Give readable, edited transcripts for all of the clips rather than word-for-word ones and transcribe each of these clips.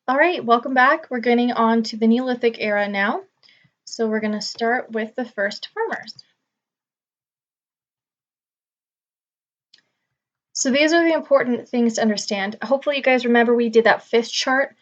All right, welcome back. We're getting on to the Neolithic era now. So we're going to start with the first farmers. So these are the important things to understand. Hopefully you guys remember we did that fish chart.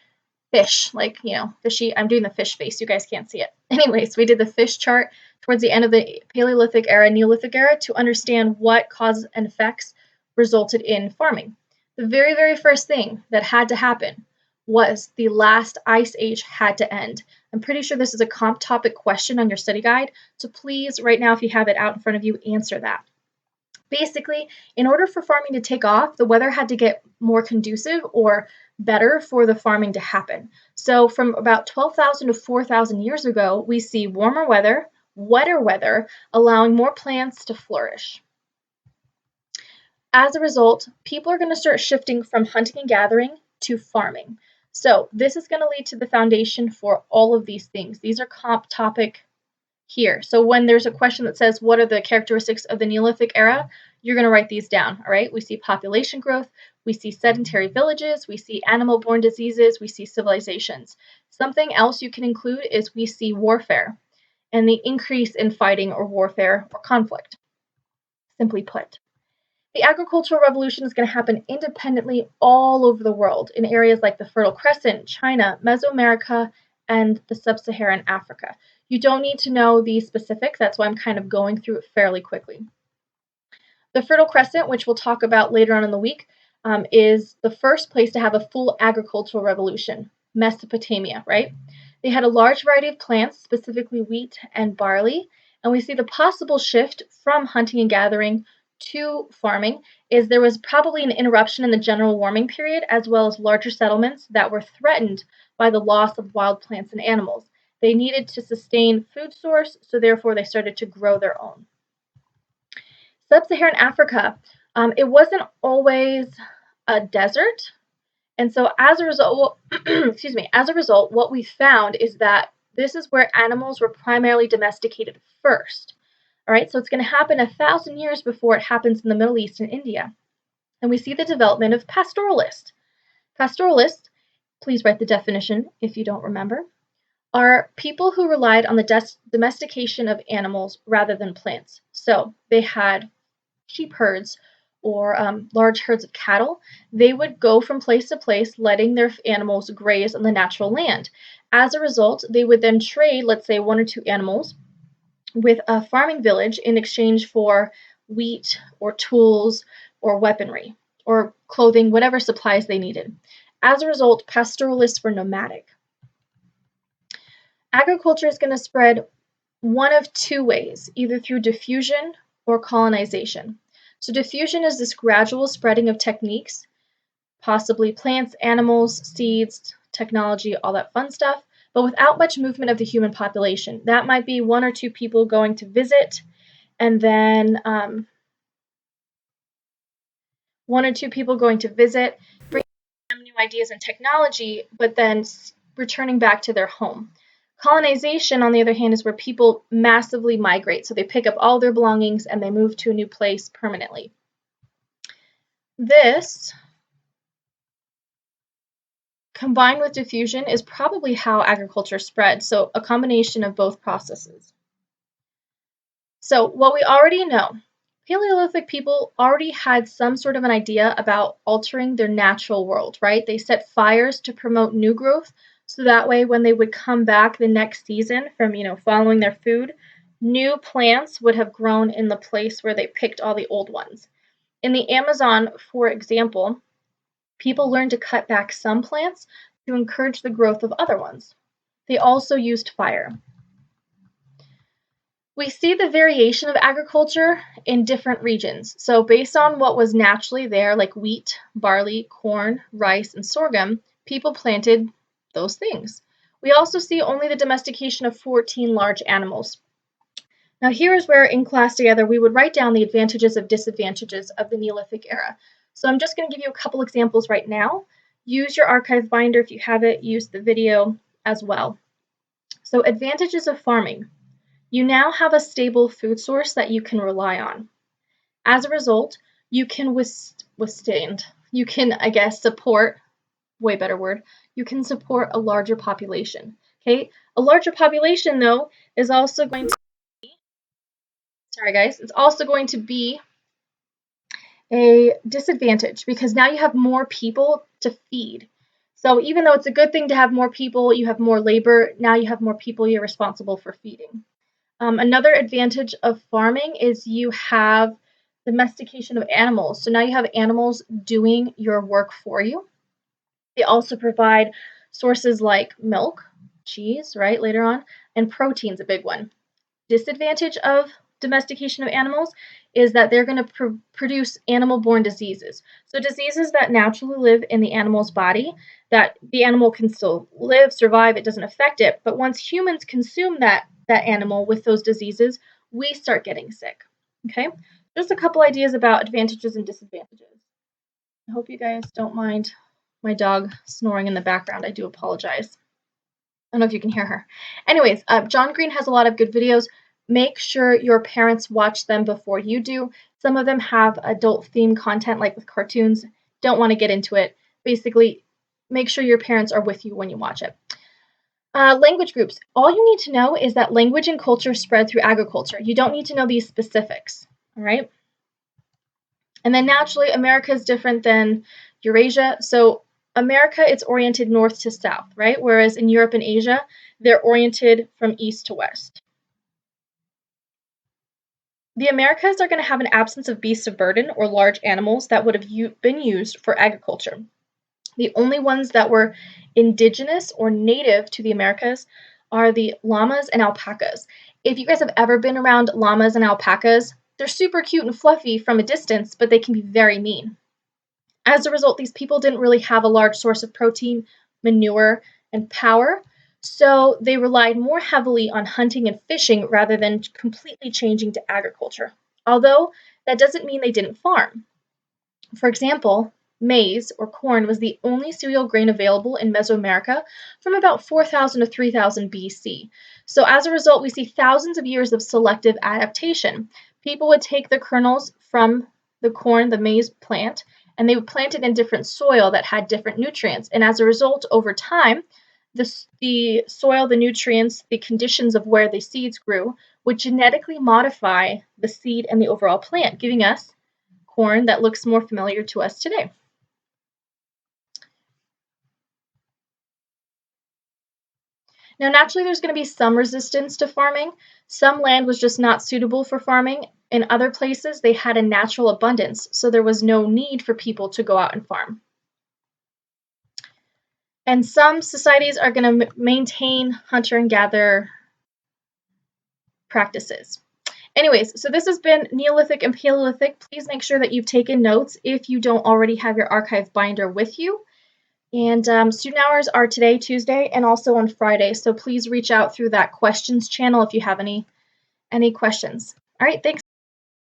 Fish, like, fishy. I'm doing the fish face. You guys can't see it. Anyways, we did the fish chart towards the end of the Paleolithic era, Neolithic era, to understand what causes and effects resulted in farming. The very, very first thing that had to happen was the last ice age had to end. I'm pretty sure this is a comp topic question on your study guide, so please, right now, if you have it out in front of you, answer that. Basically, in order for farming to take off, the weather had to get more conducive or better for the farming to happen. So from about 12,000 to 4,000 years ago, we see warmer weather, wetter weather, allowing more plants to flourish. As a result, people are going to start shifting from hunting and gathering to farming. So this is going to lead to the foundation for all of these things. These are comp topic here. So when there's a question that says, what are the characteristics of the Neolithic era? You're going to write these down, all right? We see population growth, we see sedentary villages, we see animal-borne diseases, we see civilizations. Something else you can include is we see warfare and the increase in fighting or warfare or conflict, simply put. The agricultural revolution is going to happen independently all over the world in areas like the Fertile Crescent, China, Mesoamerica, and the Sub-Saharan Africa. You don't need to know these specifics, that's why I'm kind of going through it fairly quickly. The Fertile Crescent, which we'll talk about later on in the week, is the first place to have a full agricultural revolution, Mesopotamia, right? They had a large variety of plants, specifically wheat and barley, and we see the possible shift from hunting and gathering to farming is there was probably an interruption in the general warming period, as well as larger settlements that were threatened by the loss of wild plants and animals. They needed to sustain food source, so therefore they started to grow their own. Sub-Saharan Africa, it wasn't always a desert, and so as a result, what we found is that this is where animals were primarily domesticated first. All right, so it's going to happen 1,000 years before it happens in the Middle East and India. And we see the development of pastoralists. Pastoralists, please write the definition if you don't remember, are people who relied on the domestication of animals rather than plants. So they had sheep herds or large herds of cattle. They would go from place to place, letting their animals graze on the natural land. As a result, they would then trade, let's say, 1 or 2 animals with a farming village in exchange for wheat or tools or weaponry or clothing, whatever supplies they needed. As a result, pastoralists were nomadic. Agriculture is going to spread one of 2 ways, either through diffusion or colonization. So diffusion is this gradual spreading of techniques, possibly plants, animals, seeds, technology, all that fun stuff, but without much movement of the human population. That might be 1 or 2 people going to visit, and then 1 or 2 people going to visit, bringing them new ideas and technology, but then returning back to their home. Colonization, on the other hand, is where people massively migrate. So they pick up all their belongings and they move to a new place permanently. This, combined with diffusion, is probably how agriculture spread. So a combination of both processes. So what we already know, Paleolithic people already had some sort of an idea about altering their natural world, right? They set fires to promote new growth. So that way, when they would come back the next season from, following their food, new plants would have grown in the place where they picked all the old ones. In the Amazon, for example, people learned to cut back some plants to encourage the growth of other ones. They also used fire. We see the variation of agriculture in different regions. So based on what was naturally there, like wheat, barley, corn, rice, and sorghum, people planted those things. We also see only the domestication of 14 large animals. Now here is where in class together we would write down the advantages and disadvantages of the Neolithic era. So I'm just going to give you a couple examples right now. Use your archive binder if you have it, use the video as well. So advantages of farming. You now have a stable food source that you can rely on. As a result, you can support way better word, you can support a larger population. Okay, a larger population though is also going to sorry guys, it's also going to be a disadvantage because now you have more people to feed. So even though it's a good thing to have more people, you have more labor, now you have more people you're responsible for feeding. Another advantage of farming is you have domestication of animals. So now you have animals doing your work for you. They also provide sources like milk, cheese, right, later on, and protein's a big one. Disadvantage of domestication of animals is that they're going to produce animal-borne diseases. So diseases that naturally live in the animal's body, that the animal can still live, survive, it doesn't affect it. But once humans consume that animal with those diseases, we start getting sick. Okay? Just a couple ideas about advantages and disadvantages. I hope you guys don't mind my dog snoring in the background. I do apologize. I don't know if you can hear her. Anyways, John Green has a lot of good videos. Make sure your parents watch them before you do. Some of them have adult-themed content, like with cartoons. Don't want to get into it. Basically, make sure your parents are with you when you watch it. Language groups. All you need to know is that language and culture spread through agriculture. You don't need to know these specifics, all right? And then naturally, America is different than Eurasia. So America, it's oriented north to south, right? Whereas in Europe and Asia, they're oriented from east to west. The Americas are going to have an absence of beasts of burden or large animals that would have been used for agriculture. The only ones that were indigenous or native to the Americas are the llamas and alpacas. If you guys have ever been around llamas and alpacas, they're super cute and fluffy from a distance, but they can be very mean. As a result, these people didn't really have a large source of protein, manure, and power, so they relied more heavily on hunting and fishing rather than completely changing to agriculture. Although that doesn't mean they didn't farm. For example, maize or corn was the only cereal grain available in Mesoamerica from about 4000 to 3000 BC. So as a result, we see thousands of years of selective adaptation. People would take the kernels from the corn, the maize plant, and they would plant it in different soil that had different nutrients. And as a result, over time, the soil, the nutrients, the conditions of where the seeds grew would genetically modify the seed and the overall plant, giving us corn that looks more familiar to us today. Now, naturally, there's going to be some resistance to farming. Some land was just not suitable for farming. In other places, they had a natural abundance, so there was no need for people to go out and farm. And some societies are going to maintain hunter and gatherer practices. Anyways, so this has been Neolithic and Paleolithic. Please make sure that you've taken notes if you don't already have your archive binder with you. And student hours are today, Tuesday, and also on Friday. So please reach out through that questions channel if you have any questions. All right, thanks.